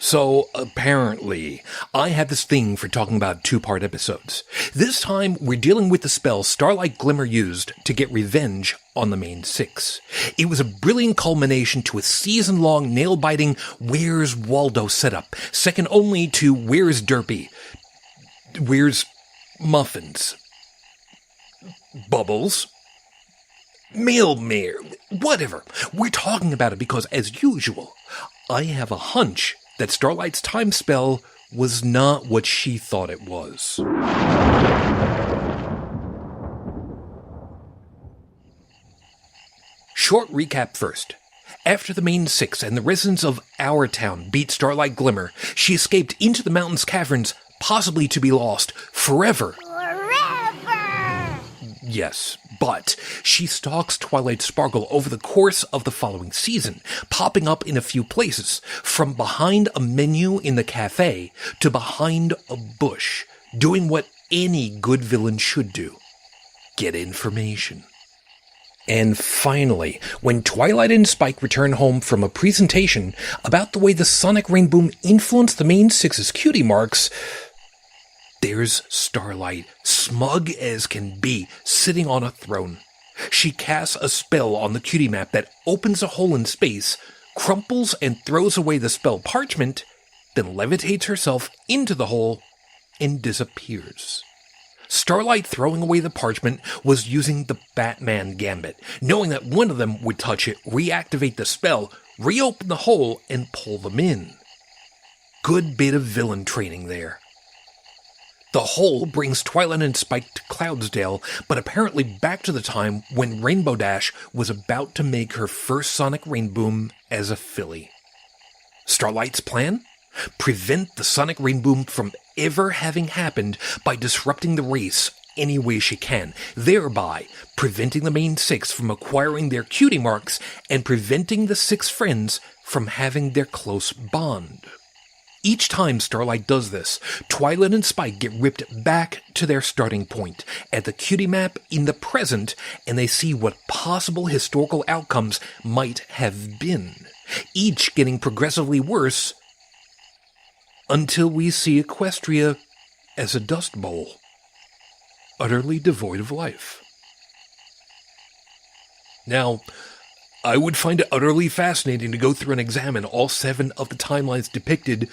So, apparently, I have this thing for talking about two-part episodes. This time, we're dealing with the spell Starlight Glimmer used to get revenge on the main six. It was a brilliant culmination to a season-long, nail-biting Where's Waldo setup, second only to Where's Derpy? Where's Muffins? Bubbles? Mailmare? Whatever. We're talking about it because, as usual, I have a hunch that Starlight's time spell was not what she thought it was. Short recap first. After the main six and the residents of our town beat Starlight Glimmer, she escaped into the mountain's caverns, possibly to be lost forever. Yes, but she stalks Twilight Sparkle over the course of the following season, popping up in a few places, from behind a menu in the cafe to behind a bush, doing what any good villain should do. Get information. And finally, when Twilight and Spike return home from a presentation about the way the sonic rainboom influenced the main six's cutie marks, there's Starlight, smug as can be, sitting on a throne. She casts a spell on the cutie map that opens a hole in space, crumples and throws away the spell parchment, then levitates herself into the hole and disappears. Starlight throwing away the parchment was using the Batman gambit, knowing that one of them would touch it, reactivate the spell, reopen the hole, and pull them in. Good bit of villain training there. The hole brings Twilight and Spike to Cloudsdale, but apparently back to the time when Rainbow Dash was about to make her first sonic rainboom as a filly. Starlight's plan? Prevent the sonic rainboom from ever having happened by disrupting the race any way she can, thereby preventing the main six from acquiring their cutie marks and preventing the six friends from having their close bond. Each time Starlight does this, Twilight and Spike get ripped back to their starting point, at the cutie map in the present, and they see what possible historical outcomes might have been, each getting progressively worse, until we see Equestria as a dust bowl, utterly devoid of life. Now, I would find it utterly fascinating to go through and examine all 7 of the timelines depicted,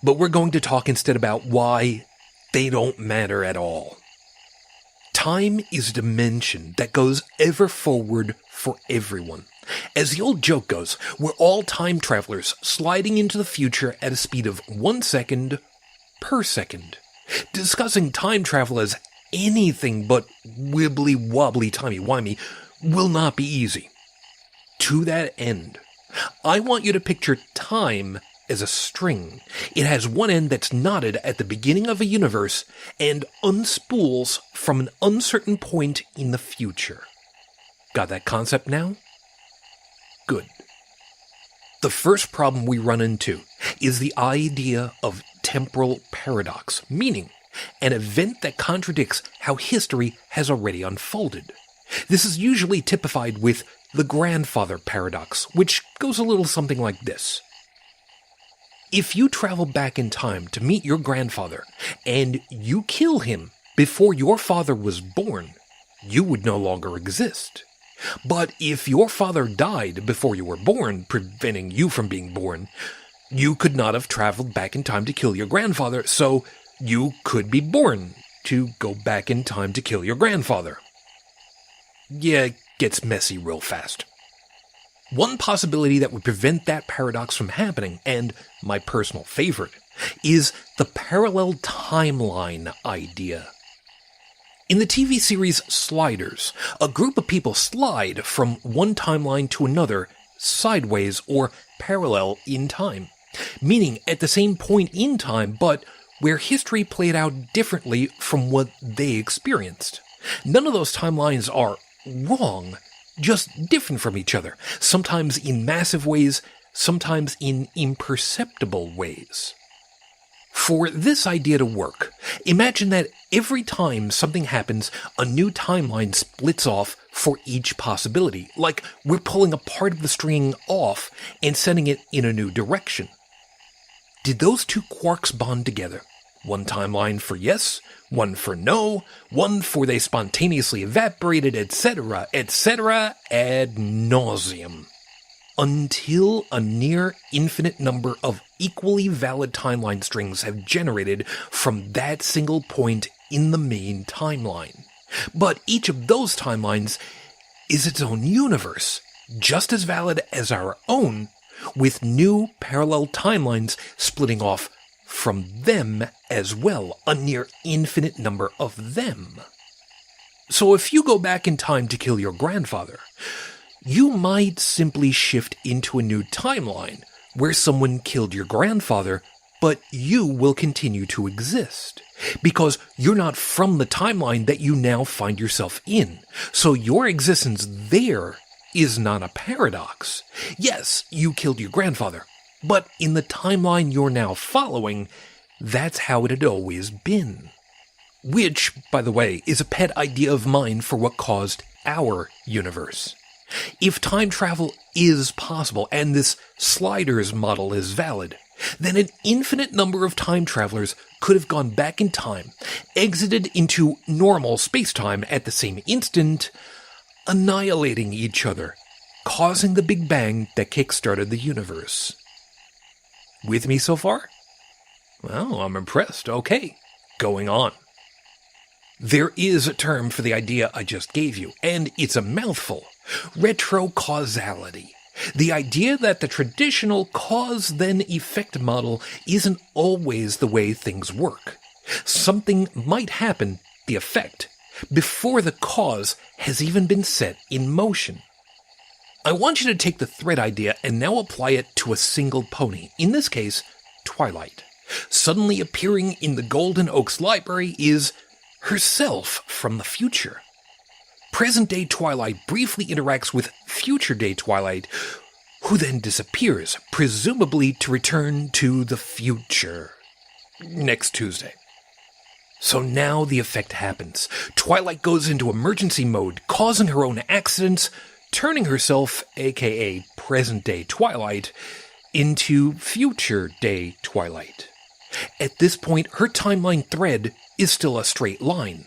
but we're going to talk instead about why they don't matter at all. Time is a dimension that goes ever forward for everyone. As the old joke goes, we're all time travelers sliding into the future at a speed of 1 second per second. Discussing time travel as anything but wibbly-wobbly timey-wimey will not be easy. To that end, I want you to picture time as a string. It has one end that's knotted at the beginning of a universe and unspools from an uncertain point in the future. Got that concept now? Good. The first problem we run into is the idea of temporal paradox, meaning an event that contradicts how history has already unfolded. This is usually typified with the grandfather paradox, which goes a little something like this. If you travel back in time to meet your grandfather, and you kill him before your father was born, you would no longer exist. But if your father died before you were born, preventing you from being born, you could not have traveled back in time to kill your grandfather, so you could be born to go back in time to kill your grandfather. Yeah, it gets messy real fast. One possibility that would prevent that paradox from happening, and my personal favorite, is the parallel timeline idea. In the TV series Sliders, a group of people slide from one timeline to another sideways or parallel in time, meaning at the same point in time, but where history played out differently from what they experienced. None of those timelines are wrong, just different from each other, sometimes in massive ways, sometimes in imperceptible ways. For this idea to work, imagine that every time something happens, a new timeline splits off for each possibility, like we're pulling a part of the string off and sending it in a new direction. did those two quarks bond together? One timeline for yes, one for no, one for they spontaneously evaporated, etc., etc., ad nauseum. Until a near infinite number of equally valid timeline strings have generated from that single point in the main timeline. But each of those timelines is its own universe, just as valid as our own, with new parallel timelines splitting off from them as well, a near infinite number of them. So if you go back in time to kill your grandfather, you might simply shift into a new timeline where someone killed your grandfather, but you will continue to exist, because you're not from the timeline that you now find yourself in. So your existence there is not a paradox. Yes, you killed your grandfather, but in the timeline you're now following, that's how it had always been. Which, by the way, is a pet idea of mine for what caused our universe. If time travel is possible, and this sliders model is valid, then an infinite number of time travelers could have gone back in time, exited into normal space-time at the same instant, annihilating each other, causing the Big Bang that kick-started the universe. With me so far? Well, I'm impressed. Okay, going on. There is a term for the idea I just gave you, and it's a mouthful. Retrocausality. The idea that the traditional cause-then-effect model isn't always the way things work. Something might happen, the effect, before the cause has even been set in motion. I want you to take the thread idea and now apply it to a single pony, in this case, Twilight. Suddenly appearing in the Golden Oaks library is herself from the future. Present-day Twilight briefly interacts with future-day Twilight, who then disappears, presumably to return to the future next Tuesday. So now the effect happens. Twilight goes into emergency mode, causing her own accidents, turning herself, aka present-day Twilight, into future-day Twilight. At this point, her timeline thread is still a straight line.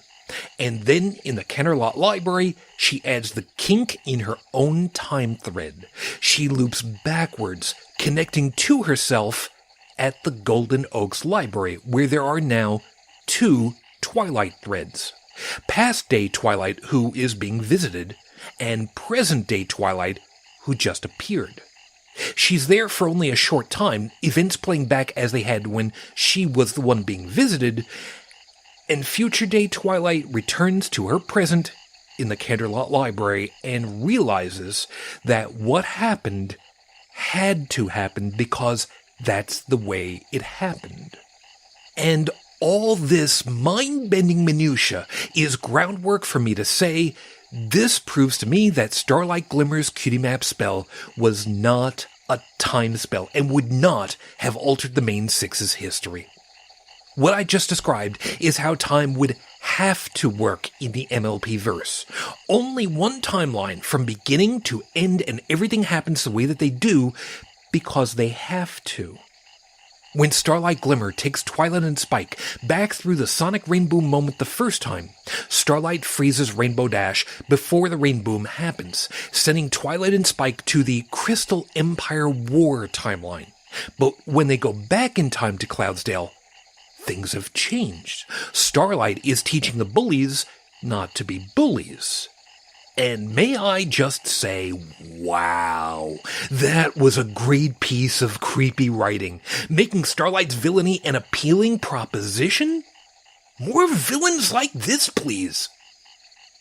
And then, in the Kennerlot library, she adds the kink in her own time thread. She loops backwards, connecting to herself at the Golden Oaks library, where there are now 2 Twilight threads. Past-day Twilight, who is being visited, and present-day Twilight, who just appeared. She's there for only a short time, events playing back as they had when she was the one being visited, and future-day Twilight returns to her present in the Canterlot Library and realizes that what happened had to happen because that's the way it happened. And all this mind-bending minutia is groundwork for me to say, this proves to me that Starlight Glimmer's cutie map spell was not a time spell and would not have altered the main six's history. What I just described is how time would have to work in the MLP verse. Only one timeline from beginning to end, and everything happens the way that they do because they have to. When Starlight Glimmer takes Twilight and Spike back through the Sonic Rainboom moment the first time, Starlight freezes Rainbow Dash before the Rainboom happens, sending Twilight and Spike to the Crystal Empire War timeline. But when they go back in time to Cloudsdale, things have changed. Starlight is teaching the bullies not to be bullies. And may I just say, wow, that was a great piece of creepy writing, making Starlight's villainy an appealing proposition? More villains like this, please.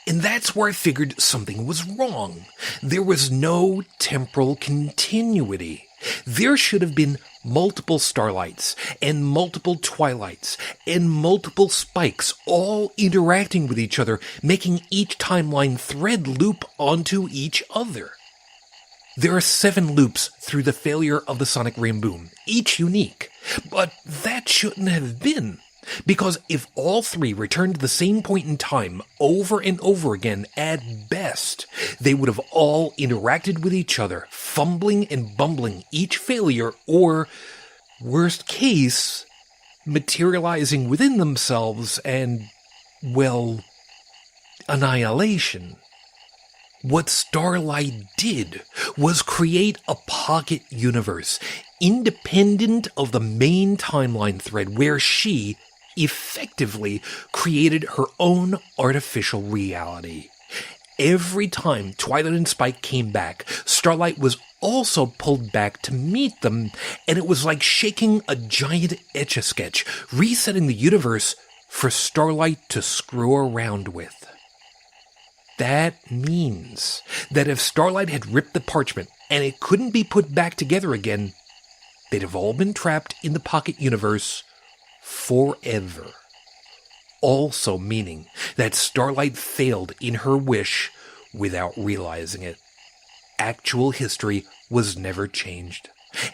And that's where I figured something was wrong. There was no temporal continuity. There should have been multiple Starlights, and multiple Twilights, and multiple Spikes, all interacting with each other, making each timeline thread loop onto each other. There are 7 loops through the failure of the Sonic Rainboom, each unique, but that shouldn't have been. Because if all 3 returned to the same point in time over and over again, at best, they would have all interacted with each other, fumbling and bumbling each failure, or Worst case, materializing within themselves and, well, annihilation. What Starlight did was create a pocket universe, independent of the main timeline thread, where she effectively created her own artificial reality. Every time Twilight and Spike came back, Starlight was also pulled back to meet them, and it was like shaking a giant Etch-a-Sketch, resetting the universe for Starlight to screw around with. That means that if Starlight had ripped the parchment and it couldn't be put back together again, they'd have all been trapped in the pocket universe forever. Also meaning that Starlight failed in her wish without realizing it. Actual history was never changed.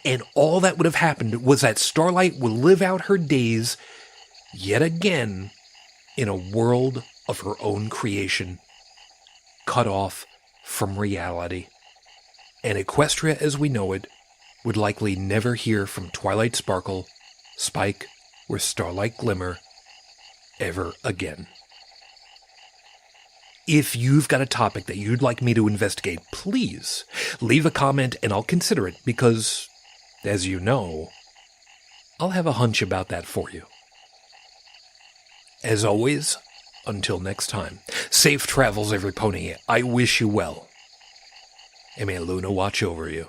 And all that would have happened was that Starlight would live out her days yet again in a world of her own creation, cut off from reality. And Equestria as we know it would likely never hear from Twilight Sparkle, Spike, or Starlight Glimmer ever again. If you've got a topic that you'd like me to investigate, please leave a comment and I'll consider it because, as you know, I'll have a hunch about that for you. As always, until next time, safe travels every pony. I wish you well. And may Luna watch over you.